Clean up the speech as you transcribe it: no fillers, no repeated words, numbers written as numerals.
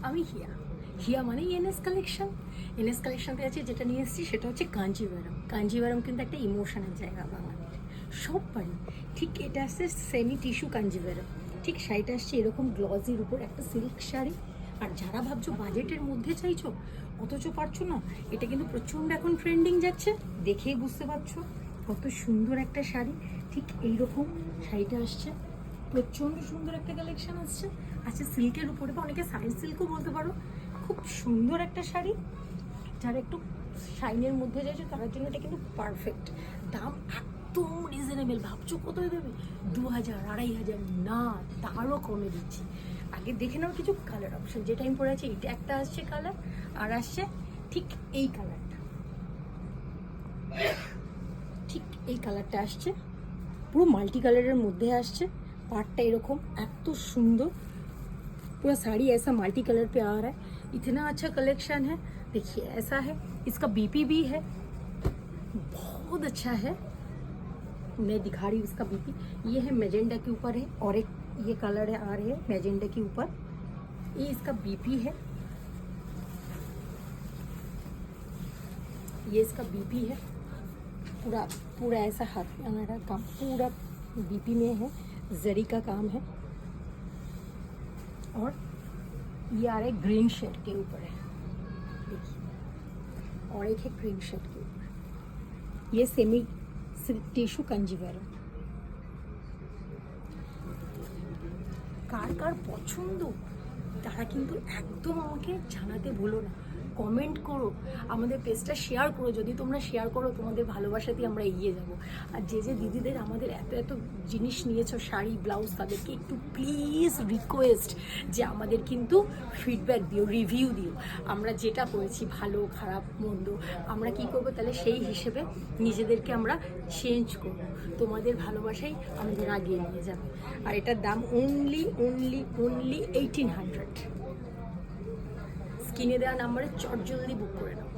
আমি হিয়া। হিয়া মানে NS collection. NS কালেকশনতে আছে যেটা নিয়ে এসেছি সেটা হচ্ছে কাঞ্জিভারাম। কাঞ্জিভারাম কিন্তু একটা ইমোশনের জায়গা বাঙালির, সব পারি। ঠিক এটা আসছে সেমি টিস্যু কাঞ্জিভারাম। ঠিক শাড়িটা আসছে এরকম গ্লজির উপর একটা সিল্ক শাড়ি। আর যারা ভাবছো বাজেটের মধ্যে চাইছো অথচ পারছো না, এটা কিন্তু প্রচণ্ড এখন ট্রেন্ডিং যাচ্ছে, দেখেই বুঝতে পারছো কত সুন্দর একটা শাড়ি। ঠিক এইরকম শাড়িটা আসছে, প্রচণ্ড সুন্দর একটা কালেকশন আসছে। আচ্ছা সিল্কের উপরে বা অনেকে সাইড সিল্কও বলতে পারো, খুব সুন্দর একটা শাড়ি। যারা একটু শাইনের মধ্যে যাচ্ছে তার জন্য এটা কিন্তু পারফেক্ট। দাম একদম রিজনেবল। ভাবছো কোথায় দেবে? 2000, 2500 না, তারও কমে দিচ্ছি। আগে দেখে নাও কিছু কালার অপশন। যেটা আমি পরে আছি এটা একটা আসছে কালার, আর আসছে ঠিক এই কালারটা, ঠিক এই কালারটা আসছে, পুরো মাল্টি কালারের মধ্যে আসছে। पार्टटा এরকম এত সুন্দর, पूरा साड़ी ऐसा मल्टी कलर पे आ रहा है, इतना अच्छा कलेक्शन है। देखिए ऐसा है, इसका बीपी भी है, बहुत अच्छा है। मैं दिखा रही हूँ इसका बीपी। ये है मेजेंडा के ऊपर है, और एक ये कलर है आ रहे हैं मेजेंडा के ऊपर, ये इसका बीपी है, ये इसका बीपी है। पूरा पूरा ऐसा हाथ में हमारा काम पूरा बीपी में है, जरी का काम है। और ये आ रहा है ग्रीन शेड के ऊपर है, देखिए, और एक है ग्रीन शेड के ऊपर। ये सेमी टिश्यू कंजीवरम। কার কার পছন্দ তারা কিন্তু একদম আমাকে জানাতে ভুলো না, কমেন্ট করো, আমাদের পেজটা শেয়ার করো। যদি তোমরা শেয়ার করো তোমাদের ভালোবাসাতেই আমরা এগিয়ে যাব। আর যে যে দিদিদের আমাদের এত এত জিনিস নিয়েছো, শাড়ি ব্লাউজ, তাদেরকে একটু প্লিজ রিকোয়েস্ট যে আমাদের কিন্তু ফিডব্যাক দিও, রিভিউ দিও। আমরা যেটা করেছি ভালো খারাপ মন্দ আমরা কি করব, তাহলে সেই হিসেবে নিজেদেরকে আমরা চেঞ্জ করব। তোমাদের ভালোবাসাই আমাদের আগিয়ে নিয়ে যাবে। আর এটার দাম অনলি 1800। স্ক্রিনে দেওয়া নাম্বারে চট জলদি বুক করে নাও।